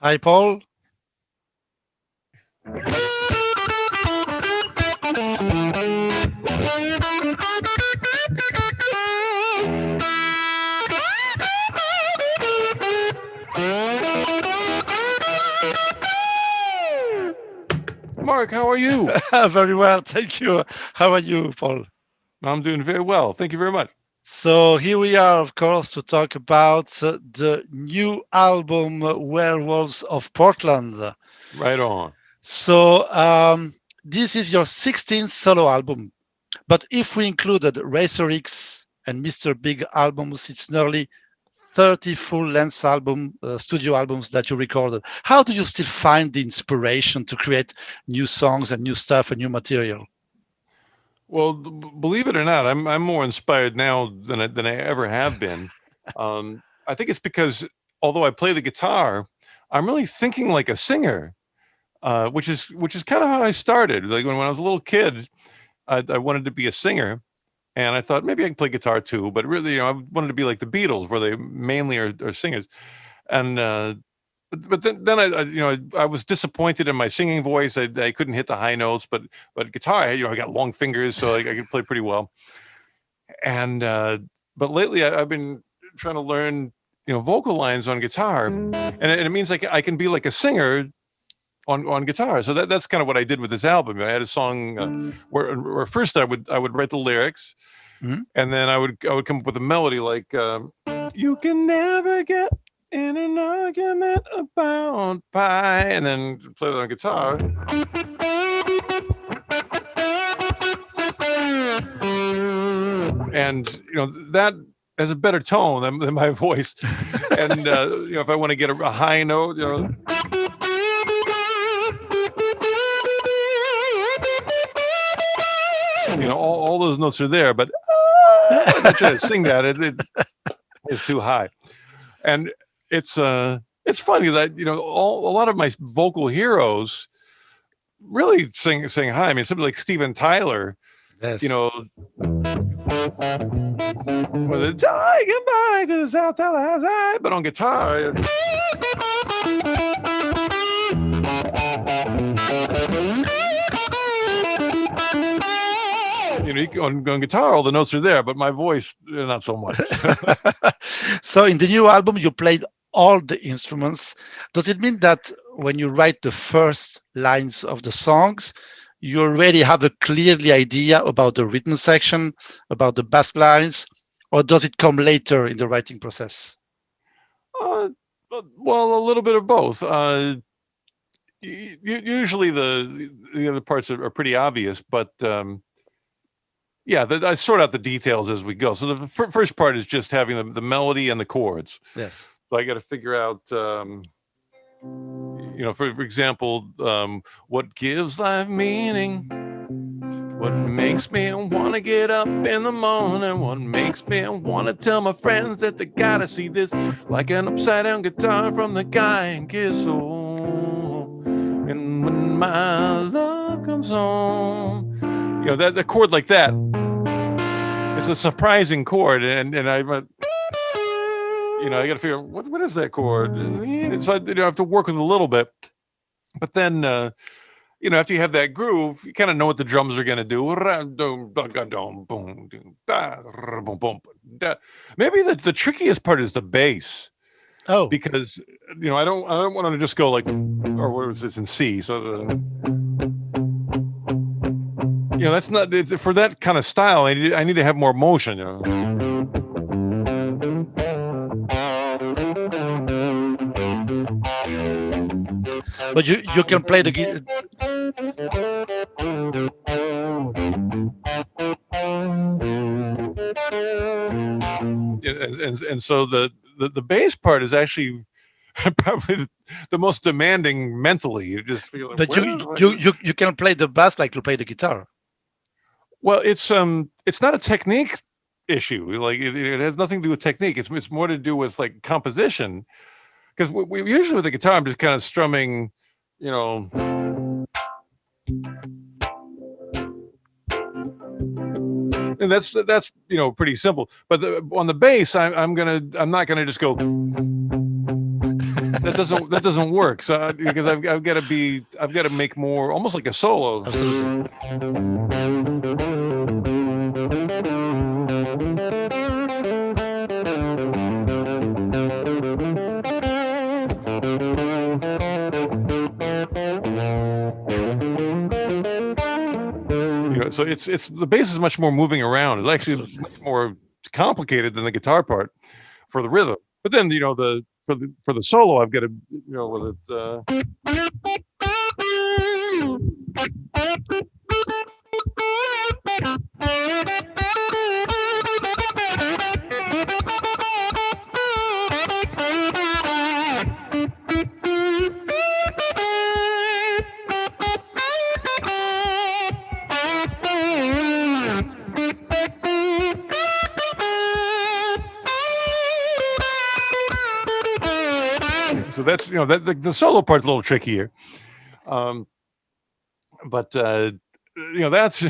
Hi, Paul. Mark, how are you? Very well, thank you. How are you, Paul? I'm doing very well. Thank you very much. So here we are, of course, to talk about the new album Werewolves of Portland. Right on. So this is your 16th solo album, but if we included Racer X and Mr. Big albums, it's nearly 30 full-length studio albums that you recorded. How do you still find the inspiration to create new songs and new stuff and new material? Well, believe it or not, I'm more inspired now than I ever have been. I think it's because although I play the guitar, I'm really thinking like a singer, which is kind of how I started. Like when I was a little kid, I wanted to be a singer, and I thought maybe I can play guitar too. But really, I wanted to be like the Beatles, where they mainly are singers. And but then I was disappointed in my singing voice. I couldn't hit the high notes, but guitar, I got long fingers, so I could play pretty well. And but lately I've been trying to learn vocal lines on guitar, and it means like I can be like a singer on guitar. So that's kind of what I did with this album. I had a song where first I would write the lyrics, Mhm. and then I would come up with a melody like you can never get in an argument about pie, and then play that on guitar. And that has a better tone than my voice. And if I want to get a high note, all those notes are there, but I'm trying to sing that. It's too high. And it's funny that a lot of my vocal heroes really sing high. I mean, somebody like Steven Tyler, Yes. with a taking back to the South Tallahassee, but on guitar. On guitar, all the notes are there, but my voice, not so much. So in the new album, you played all the instruments. Does it mean that when you write the first lines of the songs, you already have a clearly idea about the rhythm section, about the bass lines, or does it come later in the writing process? Well, a little bit of both. Usually the other parts are pretty obvious, but yeah, I sort out the details as we go. So the first part is just having the melody and the chords. Yes. So I got to figure out, for example, what gives life meaning? What makes me want to get up in the morning? What makes me want to tell my friends that they gotta see this? Like an upside down guitar from the guy in Kiss. Oh, and when my love comes home, that the chord like that. It's a surprising chord, and I got to figure out what is that chord. So I have to work with it a little bit, but then after you have that groove, you kind of know what the drums are going to do. Maybe the trickiest part is the bass. Oh, because I don't want to just go like, or what was this in C? So that's not for that kind of style. I need to have more motion. but you can play the guitar. And so the bass part is actually probably the most demanding mentally. You just feel like, But you can play the bass like you play the guitar. Well, it's not a technique issue. Like it has nothing to do with technique. It's more to do with like composition. Because we usually with the guitar, I'm just kind of strumming, and that's pretty simple. But on the bass, I'm not gonna just go. that doesn't work. So because I've got to make more, almost like a solo. Absolutely. So it's the bass is much more moving around. It's actually much more complicated than the guitar part for the rhythm. But then for the solo, I've got to with it. So that's that the solo part's a little trickier, but that's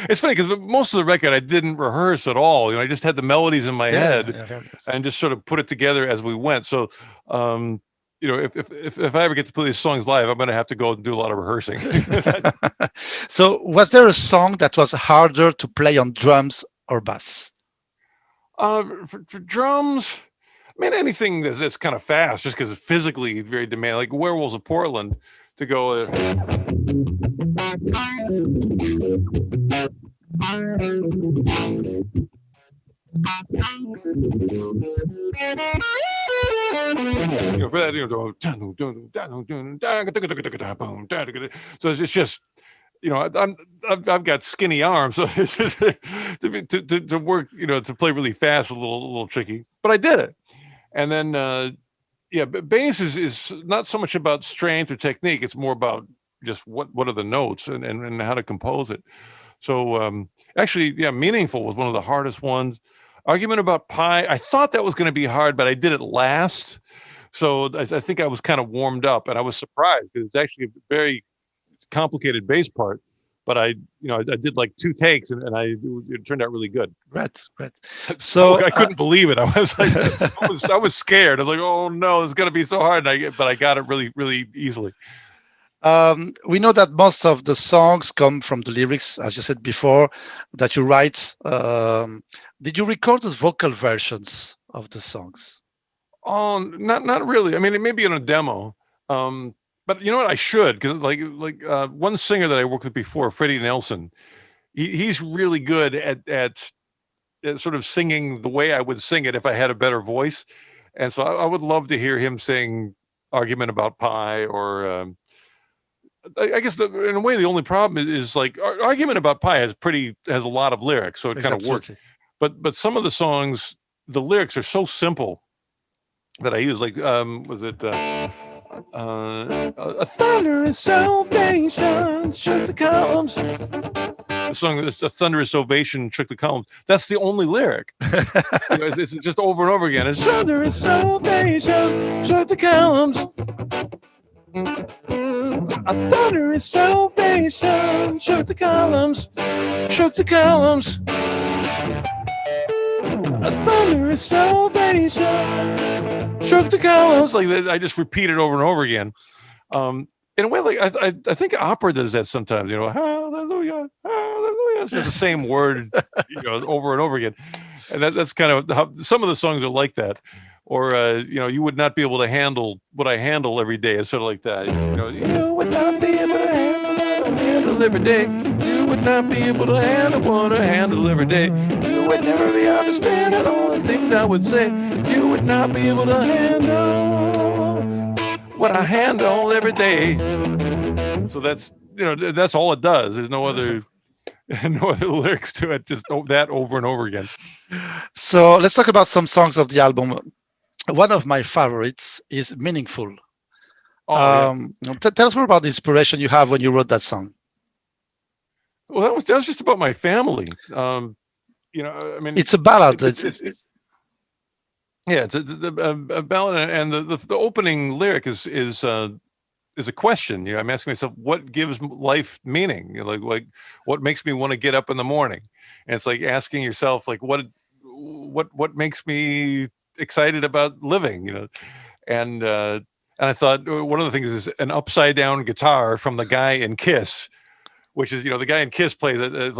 it's funny because most of the record I didn't rehearse at all. I just had the melodies in my head and just sort of put it together as we went. So if I ever get to play these songs live, I'm going to have to go and do a lot of rehearsing. So was there a song that was harder to play on drums or bass? For drums, I mean, anything that's kind of fast, just because it's physically very demanding, like Werewolves of Portland, to go. For that, so it's just, I've got skinny arms, so it's just to work, to play really fast, a little tricky, but I did it. And then, bass is not so much about strength or technique. It's more about just what are the notes and how to compose it. So actually, Meaningful was one of the hardest ones. Argument About Pie, I thought that was going to be hard, but I did it last. So I think I was kind of warmed up, and I was surprised because it's actually a very complicated bass part. But I did like 2 takes, and it turned out really good. Great. So I couldn't believe it. I was like, I was scared. I was like, oh no, it's going to be so hard. But I got it really, really easily. We know that most of the songs come from the lyrics, as you said before, that you write. Did you record the vocal versions of the songs? Oh, not really. I mean, it may be in a demo. But you know what? I should, because like one singer that I worked with before, Freddie Nelson, he's really good at sort of singing the way I would sing it if I had a better voice. And so I would love to hear him sing Argument About Pie, or I guess in a way the only problem is like Argument About Pie has a lot of lyrics, so it kind of works. But some of the songs, the lyrics are so simple that I use, like was it a thunderous ovation shook the columns. The song is a thunderous ovation shook the columns. That's the only lyric. It's just over and over again. It's thunderous ovation shook the columns. A thunderous ovation shook the columns. Shook the columns. A thunderous ovation shook the columns. Like I just repeat it over and over again. In a way, like I think opera does that sometimes. Hallelujah, hallelujah. It's just the same word, over and over again. And that's kind of how some of the songs are like that. Or you would not be able to handle what I handle every day. It's sort of like that. You would not be able to handle every day. You would not be able to handle what I handle every day. You would never be understanding all the things I would say. You would not be able to handle what I handle every day. So that's all it does. There's no other lyrics to it. Just that over and over again. So let's talk about some songs of the album. One of my favorites is Meaningful. Tell us more about the inspiration you have when you wrote that song. Well, that was just about my family. I mean, it's a ballad. It's a ballad, and the opening lyric is a question. I'm asking myself, what gives life meaning? Like what makes me want to get up in the morning? And it's like asking yourself, like what makes me excited about living? And And I thought one of the things is an upside down guitar from the guy in Kiss, which is, the guy in Kiss plays an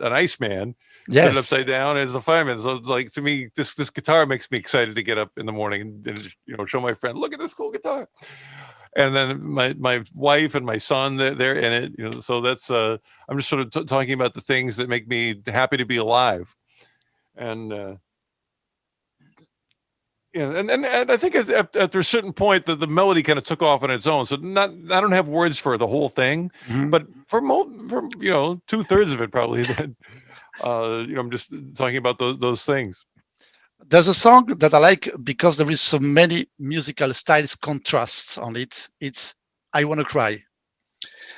Iceman, set it Yes. upside down as the fireman. So it's like, to me, this guitar makes me excited to get up in the morning and show my friend, look at this cool guitar. And then my wife and my son, they're in it, so that's I'm just sort of talking about the things that make me happy to be alive. And and I think after a certain point that the melody kind of took off on its own. So I don't have words for the whole thing, but for 2/3 of it probably. I'm just talking about those things. There's a song that I like because there is so many musical styles contrasts on it. It's I Wanna Cry.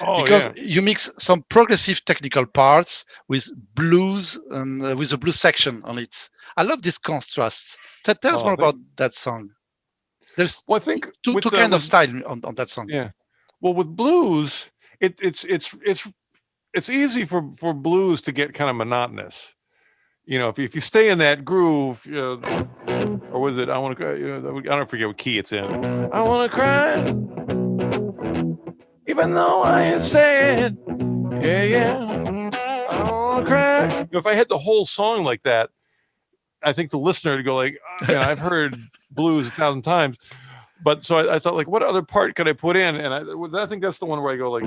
Because you mix some progressive technical parts with blues and with a blues section on it. I love this contrast. Tell us more about that song. There's I think two kind of style on that song. Yeah. Well, with blues, it's easy for blues to get kind of monotonous. If you stay in that groove, or was it? I want to. I don't forget what key it's in. I want to cry, even though I ain't sad. Yeah. I want to cry. If I had the whole song like that, I think the listener would go like, I've heard blues 1,000 times, but so I thought, like, what other part could I put in? And I think that's the one where I go like.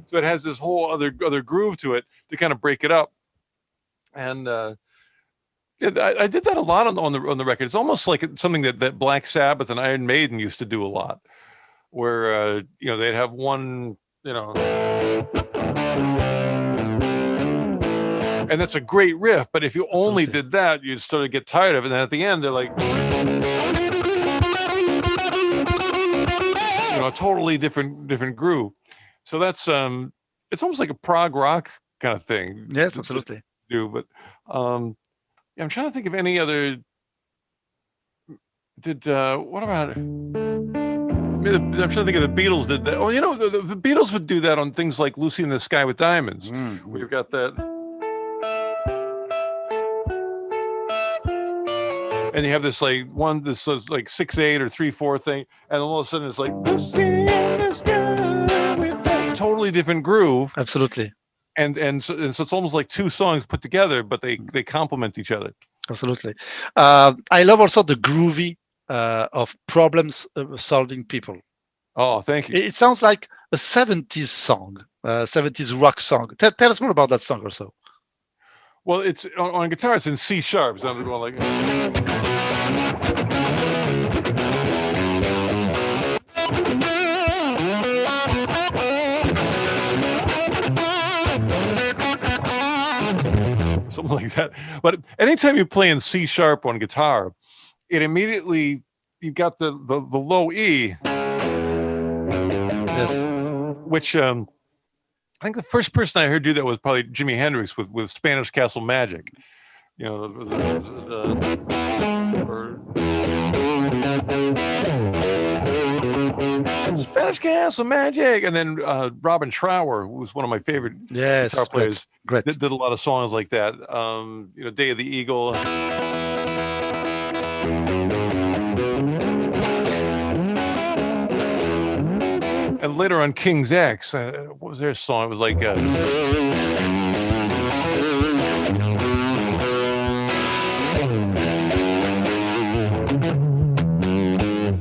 So it has this whole other groove to it to kind of break it up, and I did that a lot on the record. It's almost like something that Black Sabbath and Iron Maiden used to do a lot, where they'd have one, and that's a great riff. But if you only did that, you'd sort of get tired of it. And then at the end, they're like, a totally different groove. So that's it's almost like a prog rock kind of thing. Yes, absolutely. But I'm trying to think of any other. What about it? I'm trying to think of the Beatles did that. Oh, the Beatles would do that on things like Lucy in the Sky with Diamonds. Where you've got that. And you have this like 6/8 or 3/4 thing, and all of a sudden it's like Lucy in the Sky with that totally different groove. Absolutely. And so it's almost like two songs put together, but they complement each other. Absolutely. I love also the groovy of problems solving people. Oh, thank you. It sounds like a 70s song, 70s rock song. Tell us more about that song also. Well, it's on guitar, it's in C sharp. So I'm going like. Something like that. But anytime you play in C sharp on guitar, it immediately, you've got the low E. Yes. Which I think the first person I heard do that was probably Jimi Hendrix with Spanish Castle Magic. Spanish Castle Magic, and then Robin Trower, who was one of my favorite guitar players, great. Did a lot of songs like that. Day of the Eagle. And later on King's X, what was their song? It was like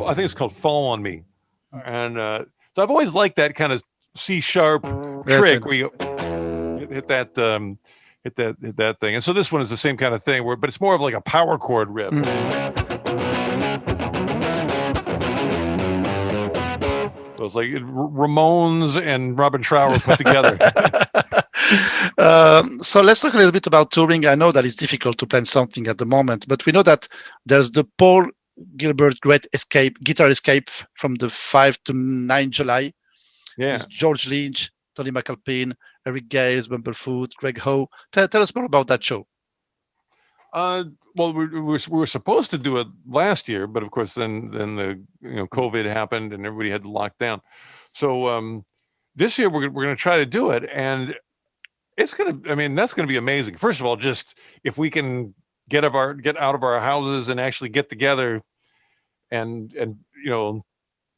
I think it's called Fall on Me. And so I've always liked that kind of C sharp trick where you hit that thing. And so this one is the same kind of thing, but it's more of like a power chord riff. So it's like Ramones and Robin Trower put together. So let's talk a little bit about touring. I know that it's difficult to plan something at the moment, but we know that there's the Paul Gilbert Great Escape, Guitar Escape from the 5 to 9 July. Yeah. With George Lynch, Tony McAlpin, Eric Gales, Bumblefoot, Greg Howe. Tell us more about that show. Well, we were supposed to do it last year, but of course then the COVID happened and everybody had to lock down. So this year we're going to try to do it, and that's going to be amazing. First of all, just if we can get out of our houses and actually get together and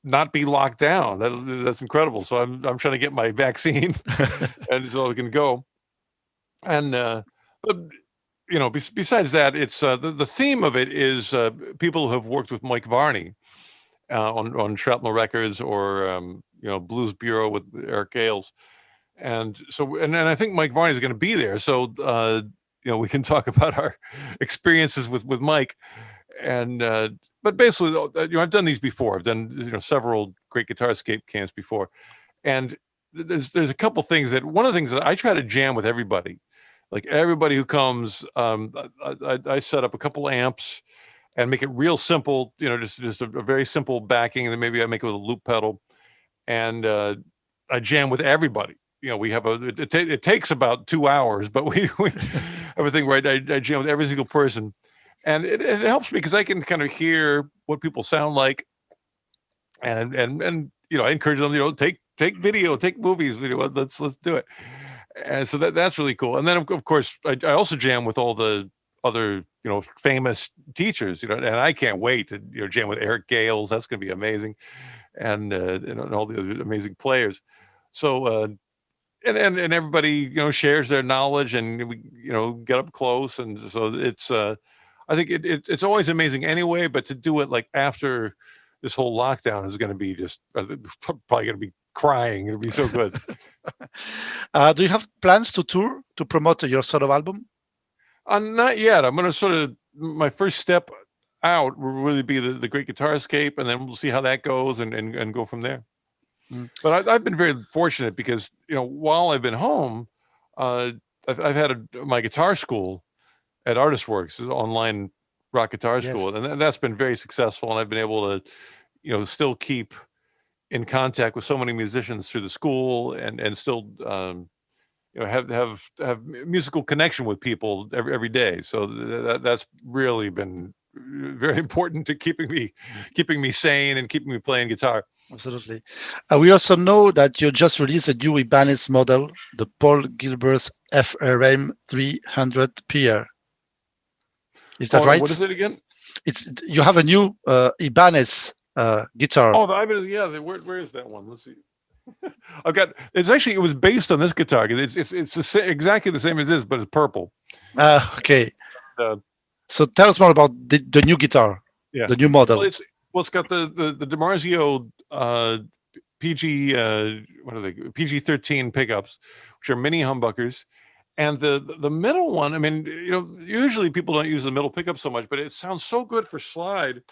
not be locked down. That's incredible. So I'm trying to get my vaccine and so I can go. And but besides that, it's the theme of it is people who have worked with Mike Varney on Shrapnel Records or Blues Bureau with Eric Gales. And so and I think Mike Varney is going to be there. So we can talk about our experiences with Mike. And but basically, I've done these before. I've done several Great Guitarscape camps before, and there's a couple things that one of the things that I try to jam with everybody, like everybody who comes. I set up a couple amps and make it real simple. Just a very simple backing, and then maybe I make it with a loop pedal, and I jam with everybody. We have it takes about 2 hours, but we have a thing where I jam with every single person. And it helps me because I can kind of hear what people sound like, and I encourage them, take video, take movies, let's do it. And so that's really cool. And then of course I also jam with all the other famous teachers, and I can't wait to jam with Eric Gales. That's going to be amazing, and all the other amazing players. So and everybody shares their knowledge, and we get up close, and so it's I think it's always amazing anyway, but to do it like after this whole lockdown is going to be just probably going to be crying. It'll be so good. Do you have plans to tour to promote your solo album? Not yet. I'm going to my first step out will really be the Great Guitarscape, and then we'll see how that goes and go from there. But I've been very fortunate because while I've been home, I've had my guitar school at Artist Works, online rock guitar school, and that's been very successful. And I've been able to, still keep in contact with so many musicians through the school, and still, have musical connection with people every day. So that's really been very important to keeping me sane and keeping me playing guitar. Absolutely. We also know that you just released a new Ibanez model, the PAUL GILBERT FRM 300 PR. Is that right? What is it again? You have a new Ibanez guitar. Oh, the Ibanez, yeah. Where is that one? Let's see. It was based on this guitar. It's exactly the same as this, but it's purple. Okay. So tell us more about the new guitar. Yeah. The new model. Well, it's got the DiMarzio PG what are they? PG-13 pickups, which are mini humbuckers. And the middle one, I mean, usually people don't use the middle pickup so much, but it sounds so good for slide.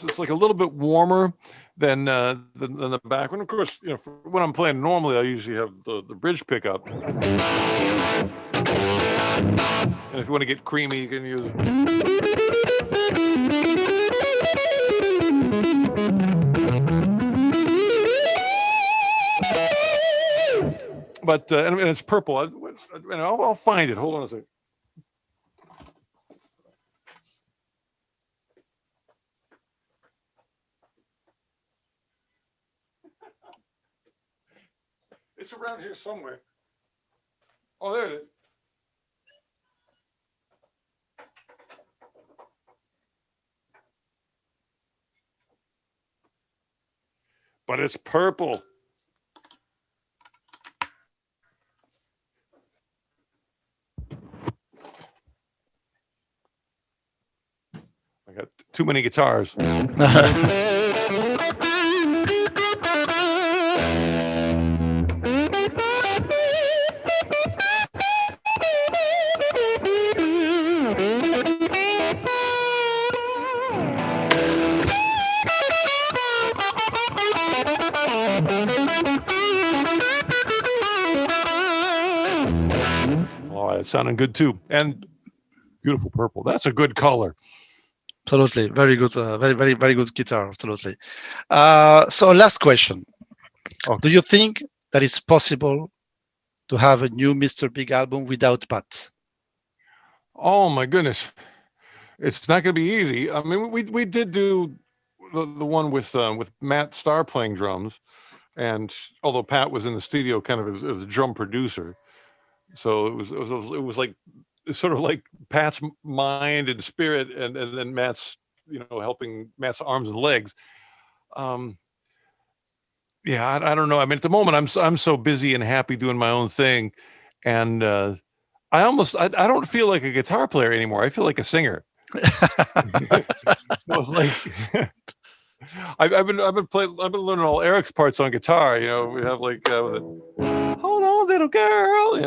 It's like a little bit warmer than the back one. Of course, when I'm playing normally, I usually have the bridge pickup. And if you want to get creamy, you can use. But and it's purple. I'll find it. Hold on a second. It's around here somewhere. Oh, there it is. But it's purple. I got too many guitars. Oh, it's sounding good too. And beautiful purple. That's a good color. Absolutely, very good, very good guitar. Absolutely. So, last question: Okay. do you think that it's possible to have a new Mr. Big album without Pat? Oh my goodness, it's not going to be easy. I mean, we did do the one with Matt Starr playing drums, and although Pat was in the studio kind of as a drum producer, so it was like it's sort of like Pat's mind and spirit, and then Matt's helping Matt's arms and legs. Yeah, I don't know. I mean, at the moment, I'm so busy and happy doing my own thing, and I don't feel like a guitar player anymore. I feel like a singer. No, it's like I've been learning all Eric's parts on guitar. We have like was it, hold on, little girl.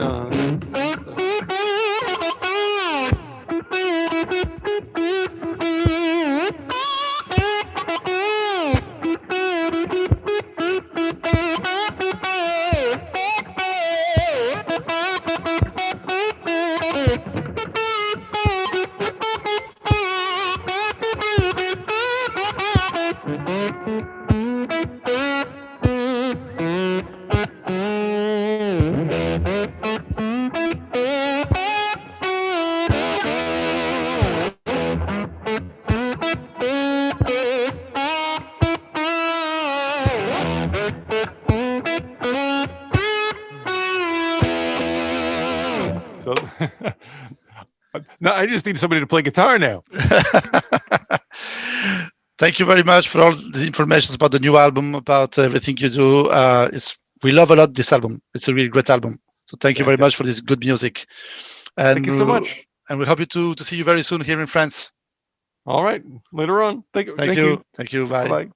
So no, I just need somebody to play guitar now. Thank you very much for all the information about the new album, about everything you do. We love a lot this album. It's a really great album. So thank you very much for this good music. And thank you so much. And we hope to see you very soon here in France. All right, later on. Thank you. Thank you. Bye. Bye.